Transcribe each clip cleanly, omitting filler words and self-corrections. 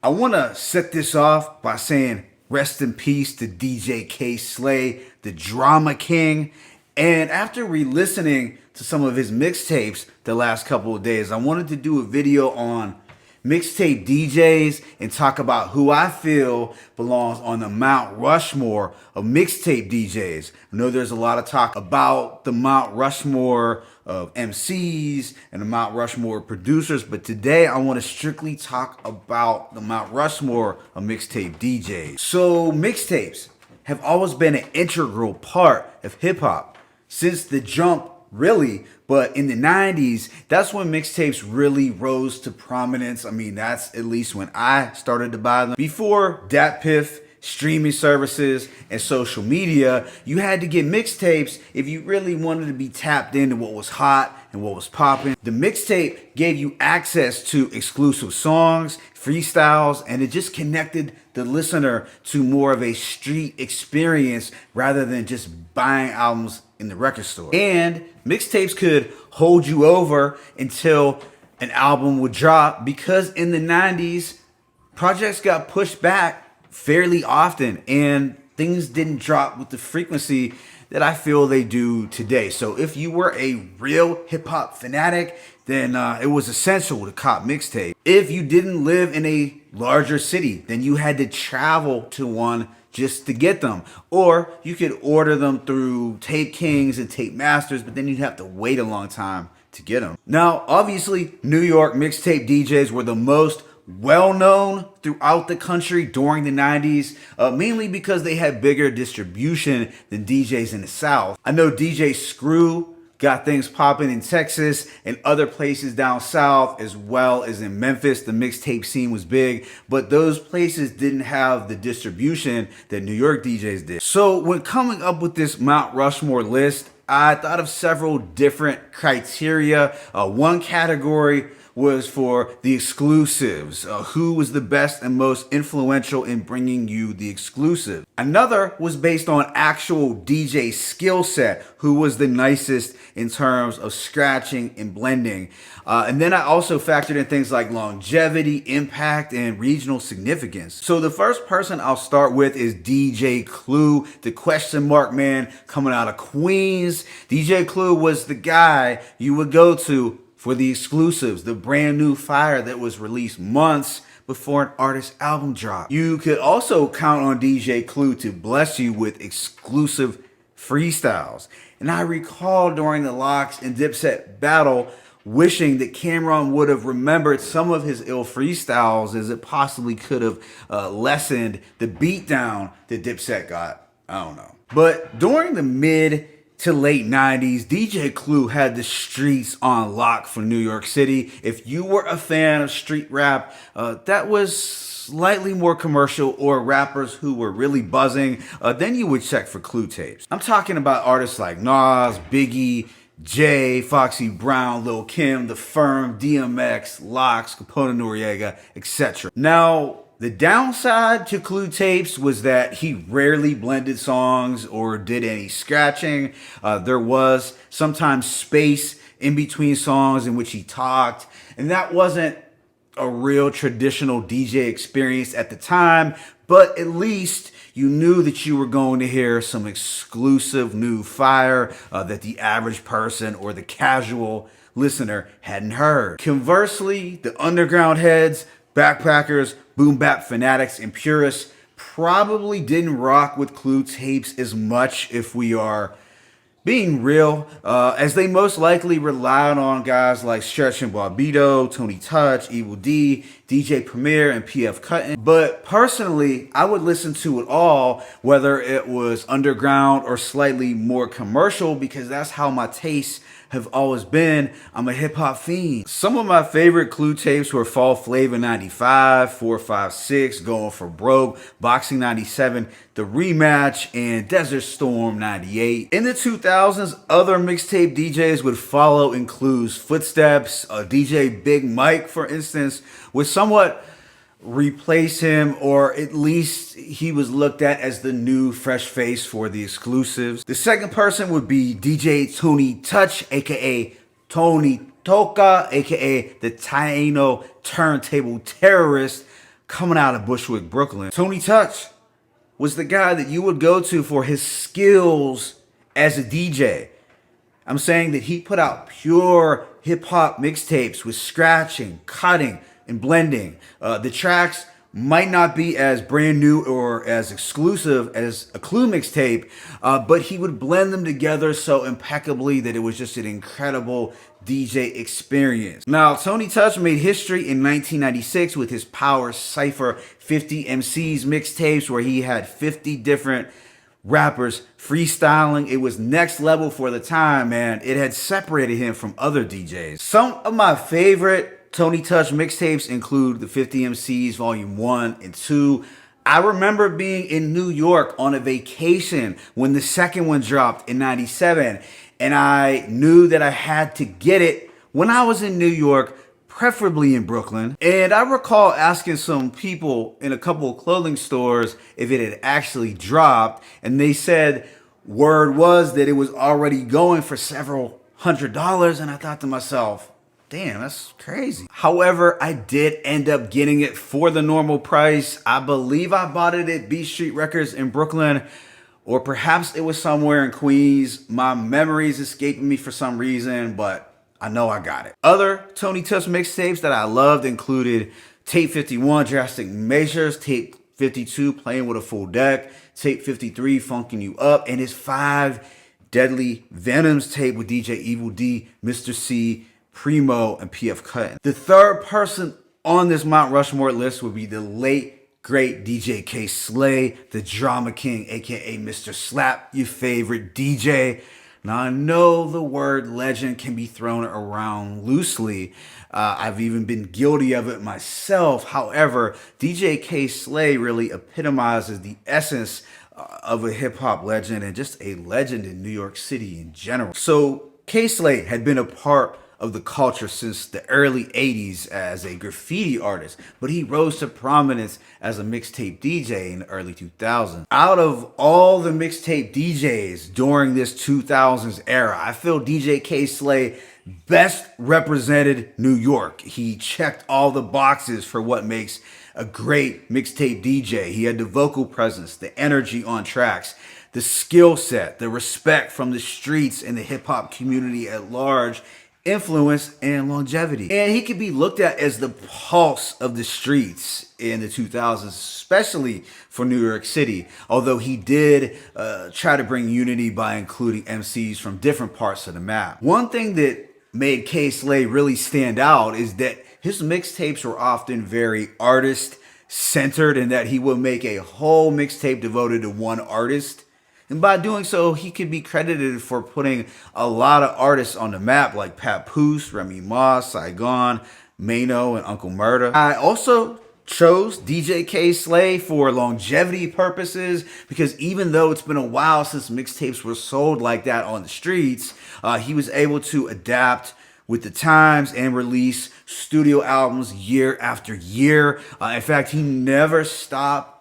I want to set this off by saying rest in peace to DJ K Slay, the Drama King. And after re-listening to some of his mixtapes the last couple of days, I wanted to do a video on Mixtape DJs and talk about who I feel belongs on the Mount Rushmore of Mixtape DJs. I know there's a lot of talk about the Mount Rushmore of MCs and the Mount Rushmore of producers, but today I want to strictly talk about the Mount Rushmore of Mixtape DJs. So mixtapes have always been an integral part of hip hop since the jump, really. But in the 90s, that's when mixtapes really rose to prominence. I mean, that's at least when I started to buy them. Before DatPiff, streaming services, and social media, you had to get mixtapes if you really wanted to be tapped into what was hot and what was popping. The mixtape gave you access to exclusive songs, freestyles, and it just connected the listener to more of a street experience rather than just buying albums in the record store. And mixtapes could hold you over until an album would drop, because in the 90s, projects got pushed back fairly often and things didn't drop with the frequency that I feel they do today. So if you were a real hip hop fanatic, then it was essential to cop mixtape. If you didn't live in a larger city, then you had to travel to one just to get them. Or you could order them through Tape Kings and Tape Masters, but then you'd have to wait a long time to get them. Now, obviously, New York mixtape DJs were the most well-known throughout the country during the 90s, mainly because they had bigger distribution than DJs in the South. I know DJ Screw got things popping in Texas and other places down south, as well as in Memphis. The mixtape scene was big, but those places didn't have the distribution that New York DJs did. So when coming up with this Mount Rushmore list, I thought of several different criteria. One category was for the exclusives. Who was the best and most influential in bringing you the exclusive? Another was based on actual DJ skill set. Who was the nicest in terms of scratching and blending? And then I also factored in things like longevity, impact, and regional significance. So the first person I'll start with is DJ Clue, the question mark man coming out of Queens. DJ Clue was the guy you would go to for the exclusives, the brand new fire that was released months before an artist's album drop. You could also count on DJ Clue to bless you with exclusive freestyles. And I recall during the Lox and Dipset battle, wishing that Cameron would have remembered some of his ill freestyles, as it possibly could have lessened the beatdown that Dipset got. I don't know. But during the mid to late 90s, DJ Clue had the streets on lock for New York City. If you were a fan of street rap that was slightly more commercial, or rappers who were really buzzing, then you would check for Clue tapes. I'm talking about artists like Nas, Biggie, Jay, Foxy Brown, Lil Kim, The Firm, DMX, Lox, Capone Noriega, etc. Now, the downside to Clue tapes was that he rarely blended songs or did any scratching. There was sometimes space in between songs in which he talked, and that wasn't a real traditional DJ experience at the time, but at least you knew that you were going to hear some exclusive new fire that the average person or the casual listener hadn't heard. Conversely, the underground heads, backpackers, boom bap fanatics, and purists probably didn't rock with Clue tapes as much, if we are being real, as they most likely relied on guys like Stretch and Barbito, Tony Touch, Evil D, DJ Premier, and PF Cuttin. But personally, I would listen to it all, whether it was underground or slightly more commercial, because that's how my tastes have always been. I'm a hip hop fiend. Some of my favorite Clue tapes were Fall Flavor 95, 456, Going for Broke, Boxing 97, The Rematch, and Desert Storm 98. In the 2000s, other mixtape DJs would follow in Clue's footsteps. DJ Big Mike, for instance, would somewhat replace him, or at least he was looked at as the new fresh face for the exclusives. The second person would be DJ Tony Touch, aka Tony Toka, aka the Taino turntable terrorist, coming out of Bushwick, Brooklyn. Tony Touch was the guy that you would go to for his skills as a DJ. I'm saying that he put out pure hip-hop mixtapes with scratching, cutting, and blending. The tracks might not be as brand new or as exclusive as a Clue mixtape, but he would blend them together so impeccably that it was just an incredible DJ experience. Now, Tony Touch made history in 1996 with his Power Cypher 50 MCs mixtapes, where he had 50 different rappers freestyling. It was next level for the time, man. It had separated him from other DJs. Some of my favorite Tony Touch mixtapes include the 50 MCs Volume 1 and 2. I remember being in New York on a vacation when the second one dropped in 97, and I knew that I had to get it when I was in New York, preferably in Brooklyn. And I recall asking some people in a couple of clothing stores if it had actually dropped, and they said word was that it was already going for several $100s, and I thought to myself, damn, that's crazy. However, I did end up getting it for the normal price. I believe I bought it at B Street Records in Brooklyn, or perhaps it was somewhere in Queens. My memory's escaping me for some reason, but I know I got it. Other Tony Touch mixtapes that I loved included Tape 51, Drastic Measures, Tape 52, Playing with a Full Deck, Tape 53, Funkin' You Up, and his 5 Deadly Venoms tape with DJ Evil D, Mr. C, Primo, and PF Cuttin. The third person on this Mount Rushmore list would be the late, great DJ K Slay, the Drama King, aka Mr. Slap, your favorite DJ. Now, I know the word legend can be thrown around loosely. I've even been guilty of it myself. However, DJ K Slay really epitomizes the essence of a hip-hop legend and just a legend in New York City in general. So K Slay had been a part of the culture since the early 80s as a graffiti artist, but he rose to prominence as a mixtape DJ in the early 2000s. Out of all the mixtape DJs during this 2000s era, I feel DJ K Slay best represented New York. He checked all the boxes for what makes a great mixtape DJ. He had the vocal presence, the energy on tracks, the skill set, the respect from the streets and the hip-hop community at large, influence, and longevity. And he could be looked at as the pulse of the streets in the 2000s, especially for New York City, although he did try to bring unity by including MCs from different parts of the map. One thing that made K Slay really stand out is that his mixtapes were often very artist-centered, and that he would make a whole mixtape devoted to one artist. And by doing so, he could be credited for putting a lot of artists on the map, like Papoose, Remy Ma, Saigon, Mano, and Uncle Murda. I also chose DJ K Slay for longevity purposes, because even though it's been a while since mixtapes were sold like that on the streets, he was able to adapt with the times and release studio albums year after year. In fact, he never stopped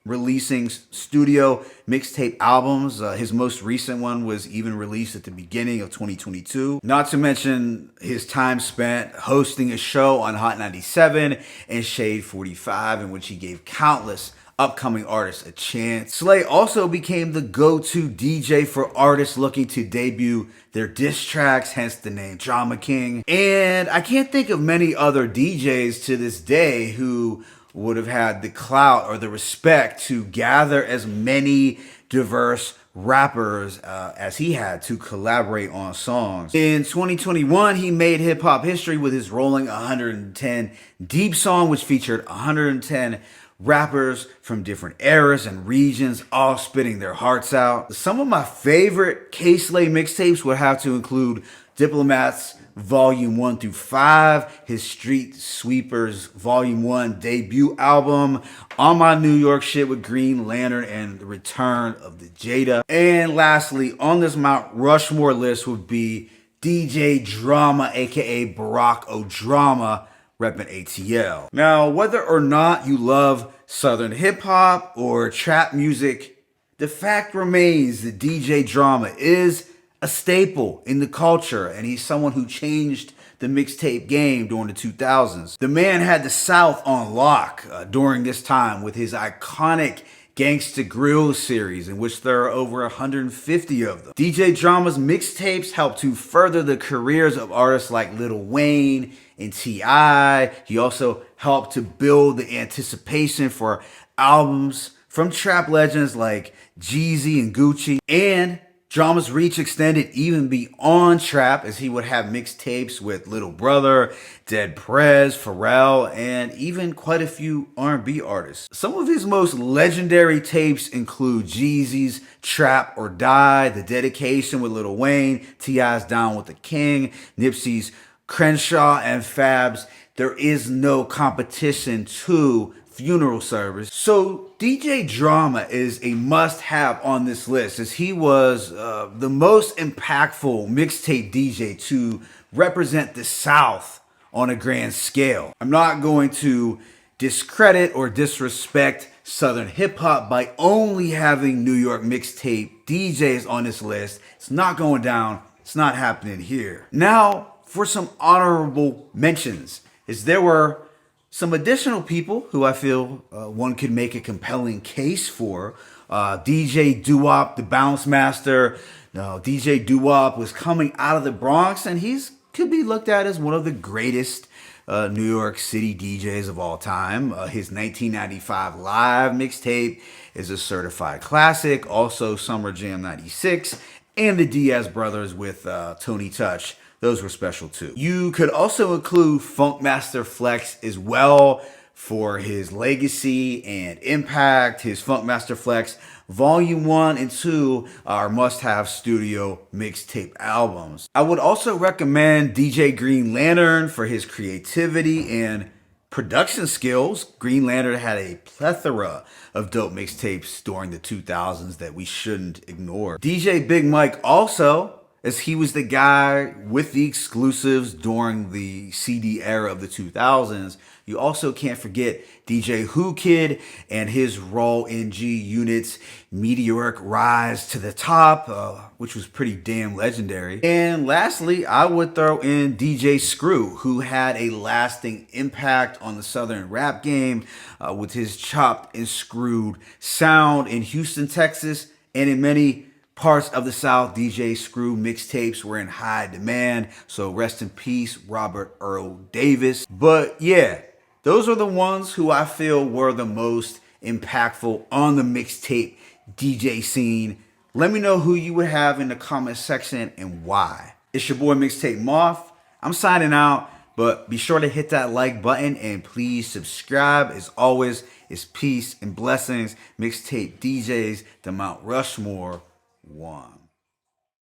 releasing studio mixtape albums. His most recent one was even released at the beginning of 2022. Not to mention his time spent hosting a show on Hot 97 and Shade 45, in which he gave countless upcoming artists a chance. Slay also became the go-to DJ for artists looking to debut their diss tracks, hence the name Drama King. And I can't think of many other DJs to this day who would have had the clout or the respect to gather as many diverse rappers as he had to collaborate on songs. In 2021, he made hip-hop history with his Rolling 110 Deep song, which featured 110 rappers from different eras and regions, all spitting their hearts out. Some of my favorite K Slay mixtapes would have to include Diplomats Volume 1 through 5, his Street Sweepers Volume 1 debut album, On My New York Shit with Green Lantern, and The Return of the Jada. And lastly, on this Mount Rushmore list would be DJ Drama, aka Barack O'Drama, repping ATL. Now, whether or not you love Southern hip hop or trap music, the fact remains that DJ Drama is a staple in the culture, and he's someone who changed the mixtape game during the 2000s. The man had the South on lock during this time with his iconic Gangsta Grill series, in which there are over 150 of them. DJ Drama's mixtapes helped to further the careers of artists like Lil Wayne and T.I. He also helped to build the anticipation for albums from trap legends like Jeezy and Gucci, and Drama's reach extended even beyond trap, as he would have mixtapes with Little Brother, Dead Prez, Pharrell, and even quite a few R&B artists. Some of his most legendary tapes include Jeezy's Trap or Die, The Dedication with Lil Wayne, T.I.'s Down with the King, Nipsey's Crenshaw, and Fab's There Is No Competition 2 Funeral Service. So DJ Drama is a must-have on this list, as he was the most impactful mixtape DJ to represent the South on a grand scale. I'm not going to discredit or disrespect Southern hip-hop by only having New York mixtape DJs on this list. It's not going down. It's not happening here. Now, for some honorable mentions, is there were some additional people who I feel one could make a compelling case for. DJ Doo-Wop, the Bounce Master. DJ Doo-Wop was coming out of the Bronx, and he's could be looked at as one of the greatest New York City DJs of all time. His 1995 live mixtape is a certified classic. Also, Summer Jam 96 and the Diaz Brothers with Tony Touch. Those were special too. You could also include Funkmaster Flex as well for his legacy and impact. His Funkmaster Flex Volume 1 and 2 are must-have studio mixtape albums. I would also recommend DJ Green Lantern for his creativity and production skills. Green Lantern had a plethora of dope mixtapes during the 2000s that we shouldn't ignore. DJ Big Mike also, as he was the guy with the exclusives during the CD era of the 2000s. You also can't forget DJ Who Kid and his role in G Unit's meteoric rise to the top, which was pretty damn legendary. And lastly, I would throw in DJ Screw, who had a lasting impact on the Southern rap game with his chopped and screwed sound in Houston, Texas, and in many parts of the South. DJ Screw mixtapes were in high demand, so rest in peace, Robert Earl Davis. But yeah, those are the ones who I feel were the most impactful on the mixtape DJ scene. Let me know who you would have in the comment section and why. It's your boy Mixtape Moth. I'm signing out, but be sure to hit that like button and please subscribe. As always, it's peace and blessings. Mixtape DJs, the Mount Rushmore 1.